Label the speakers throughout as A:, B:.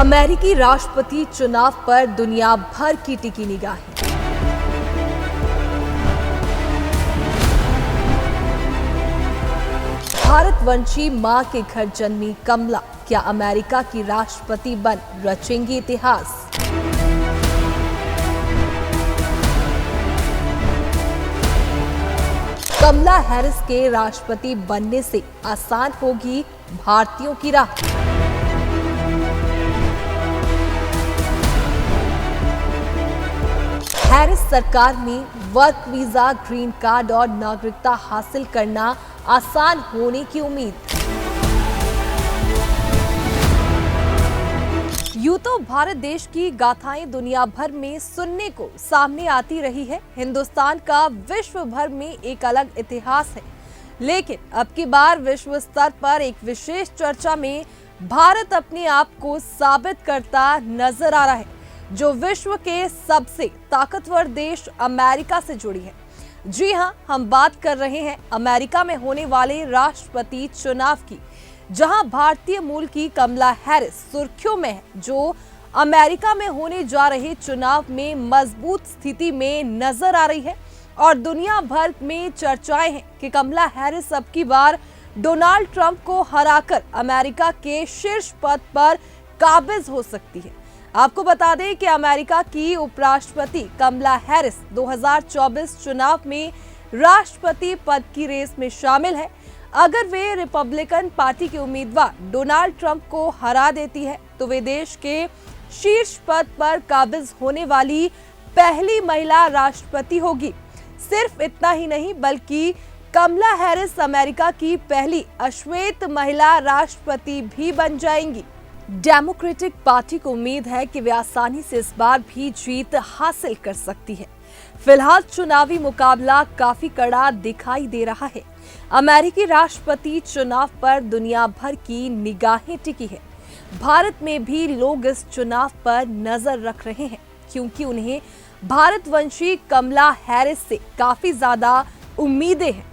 A: अमेरिकी राष्ट्रपति चुनाव पर दुनिया भर की टिकी निगाहें। भारतवंशी मां के घर जन्मी कमला क्या अमेरिका की राष्ट्रपति बन रचेंगी इतिहास? कमला हैरिस के राष्ट्रपति बनने से आसान होगी भारतीयों की राह। हैरिस सरकार में वर्क वीजा, ग्रीन कार्ड और नागरिकता हासिल करना आसान होने की उम्मीद। यूं तो भारत देश की गाथाएं दुनिया भर में सुनने को सामने आती रही है। हिंदुस्तान का विश्व भर में एक अलग इतिहास है, लेकिन अब की बार विश्व स्तर पर एक विशेष चर्चा में भारत अपने आप को साबित करता नजर आ रहा है, जो विश्व के सबसे ताकतवर देश अमेरिका से जुड़ी है। जी हां, हम बात कर रहे हैं अमेरिका में होने वाले राष्ट्रपति चुनाव की, जहां भारतीय मूल की कमला हैरिस सुर्खियों में है, जो अमेरिका में होने जा रहे चुनाव में मजबूत स्थिति में नजर आ रही है। और दुनिया भर में चर्चाएं हैं कि कमला हैरिस अब की बार डोनाल्ड ट्रंप को हराकर अमेरिका के शीर्ष पद पर काबिज हो सकती है। आपको बता दें कि अमेरिका की उपराष्ट्रपति कमला हैरिस 2024 चुनाव में राष्ट्रपति पद की रेस में शामिल है। अगर वे रिपब्लिकन पार्टी के उम्मीदवार डोनाल्ड ट्रंप को हरा देती है, तो वे देश के शीर्ष पद पर काबिज होने वाली पहली महिला राष्ट्रपति होगी। सिर्फ इतना ही नहीं, बल्कि कमला हैरिस अमेरिका की पहली अश्वेत महिला राष्ट्रपति भी बन जाएंगी। डेमोक्रेटिक पार्टी को उम्मीद है कि वे आसानी से इस बार भी जीत हासिल कर सकती है। फिलहाल चुनावी मुकाबला काफी कड़ा दिखाई दे रहा है। अमेरिकी राष्ट्रपति चुनाव पर दुनिया भर की निगाहें टिकी है। भारत में भी लोग इस चुनाव पर नजर रख रहे हैं, क्योंकि उन्हें भारतवंशी कमला हैरिस से काफी ज्यादा उम्मीदें हैं।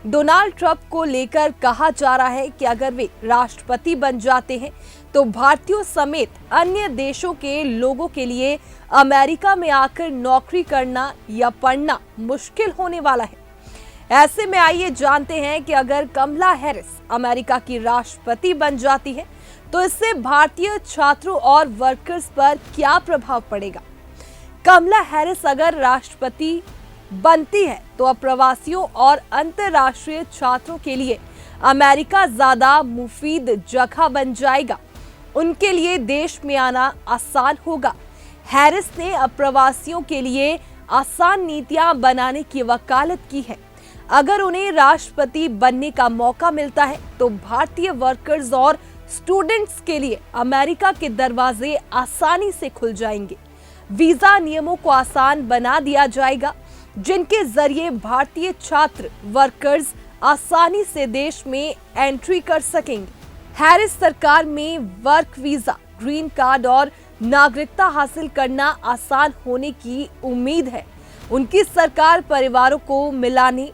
A: डोनाल्ड ट्रंप को लेकर कहा जा रहा है कि अगर वे राष्ट्रपति बन जाते हैं, तो भारतीयों समेत अन्य देशों के लोगों के लिए अमेरिका में आकर नौकरी करना या पढ़ना मुश्किल होने वाला है। ऐसे में आइए जानते हैं कि अगर कमला हैरिस अमेरिका की राष्ट्रपति बन जाती है, तो इससे भारतीय छात्रों और वर्कर्स पर क्या प्रभाव पड़ेगा। कमला हैरिस अगर राष्ट्रपति बनती है, तो अप्रवासियों और अंतर्राष्ट्रीय छात्रों के लिए अमेरिका ज्यादा मुफीद जगह बन जाएगा। उनके लिए देश में आना आसान होगा। हैरिस ने अप्रवासियों के लिए आसान नीतियां बनाने की वकालत की है। अगर उन्हें राष्ट्रपति बनने का मौका मिलता है, तो भारतीय वर्कर्स और स्टूडेंट्स के लिए अमेरिका के दरवाजे आसानी से खुल जाएंगे। वीजा नियमों को आसान बना दिया जाएगा, जिनके जरिए भारतीय छात्र वर्कर्स आसानी से देश में एंट्री कर सकेंगे। हैरिस सरकार में वर्क वीजा, ग्रीन कार्ड और नागरिकता हासिल करना आसान होने की उम्मीद है। उनकी सरकार परिवारों को मिलाने,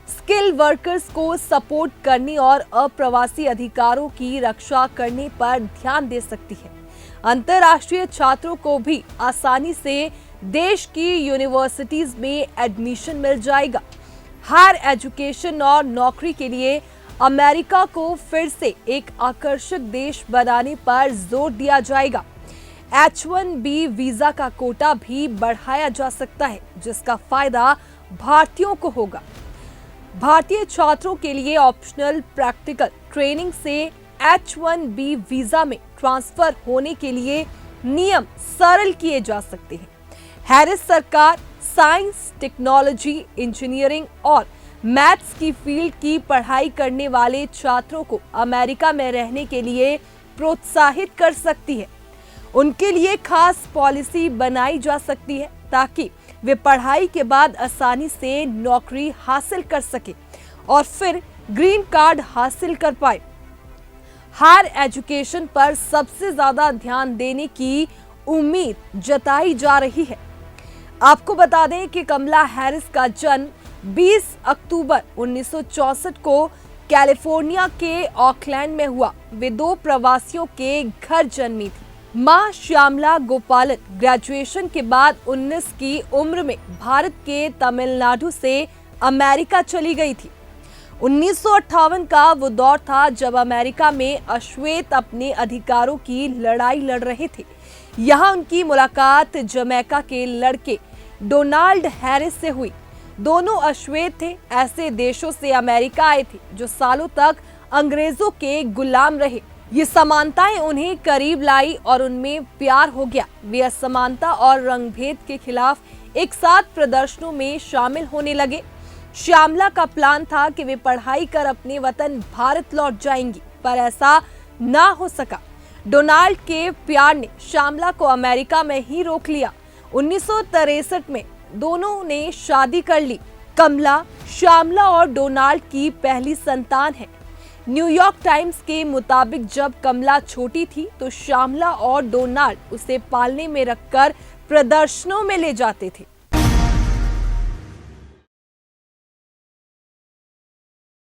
A: स्किल वर्कर्स को सपोर्ट करने और अप्रवासी अधिकारों की रक्षा करने पर ध्यान दे सकती है। अंतर्राष्ट्रीय छात्रों को भी आसानी से देश की यूनिवर्सिटीज में एडमिशन मिल जाएगा। हायर एजुकेशन और नौकरी के लिए अमेरिका को फिर से एक आकर्षक देश बनाने पर जोर दिया जाएगा। H-1B वीजा का कोटा भी बढ़ाया जा सकता है, जिसका फायदा भारतीयों को होगा। भारतीय छात्रों के लिए ऑप्शनल प्रैक्टिकल ट्रेनिंग से H-1B वीजा में ट्रांसफर होने के लिए नियम सरल किए जा सकते हैं। हैरिस सरकार साइंस, टेक्नोलॉजी, इंजीनियरिंग और मैथ्स की फील्ड की पढ़ाई करने वाले छात्रों को अमेरिका में रहने के लिए प्रोत्साहित कर सकती है। उनके लिए खास पॉलिसी बनाई जा सकती है, ताकि वे पढ़ाई के बाद आसानी से नौकरी हासिल कर सके और फिर ग्रीन कार्ड हासिल कर पाए। हायर एजुकेशन पर सबसे ज्यादा ध्यान देने की उम्मीद जताई जा रही है। आपको बता दें कि कमला हैरिस का जन्म 20 अक्टूबर 1964 को कैलिफोर्निया के ऑकलैंड में हुआ। वे 2 प्रवासियों के घर जन्मी थी। मां श्यामला गोपालन ग्रेजुएशन के बाद 19 की उम्र में भारत के तमिलनाडु से अमेरिका चली गई थी। 1958 का वो दौर था जब अमेरिका में अश्वेत अपने अधिकारों की लड़ाई लड़ रहे थे। यहाँ उनकी मुलाकात जमैका के लड़के डोनाल्ड हैरिस से हुई। दोनों अश्वेत थे, ऐसे देशों से अमेरिका आए थे जो सालों तक अंग्रेजों के गुलाम रहे। ये समानताएं उन्हें करीब लाई और उनमें प्यार हो गया। वे असमानता और रंगभेद के खिलाफ एक साथ प्रदर्शनों में शामिल होने लगे। श्यामला का प्लान था कि वे पढ़ाई कर अपने वतन भारत लौट जाएंगी, पर ऐसा ना हो सका। डोनाल्ड के प्यार ने श्यामला को अमेरिका में ही रोक लिया। 1963 में दोनों ने शादी कर ली। कमला श्यामला और डोनाल्ड की पहली संतान है। न्यूयॉर्क टाइम्स के मुताबिक जब कमला छोटी थी तो श्यामला और डोनाल्ड उसे पालने में रखकर प्रदर्शनों में ले जाते थे।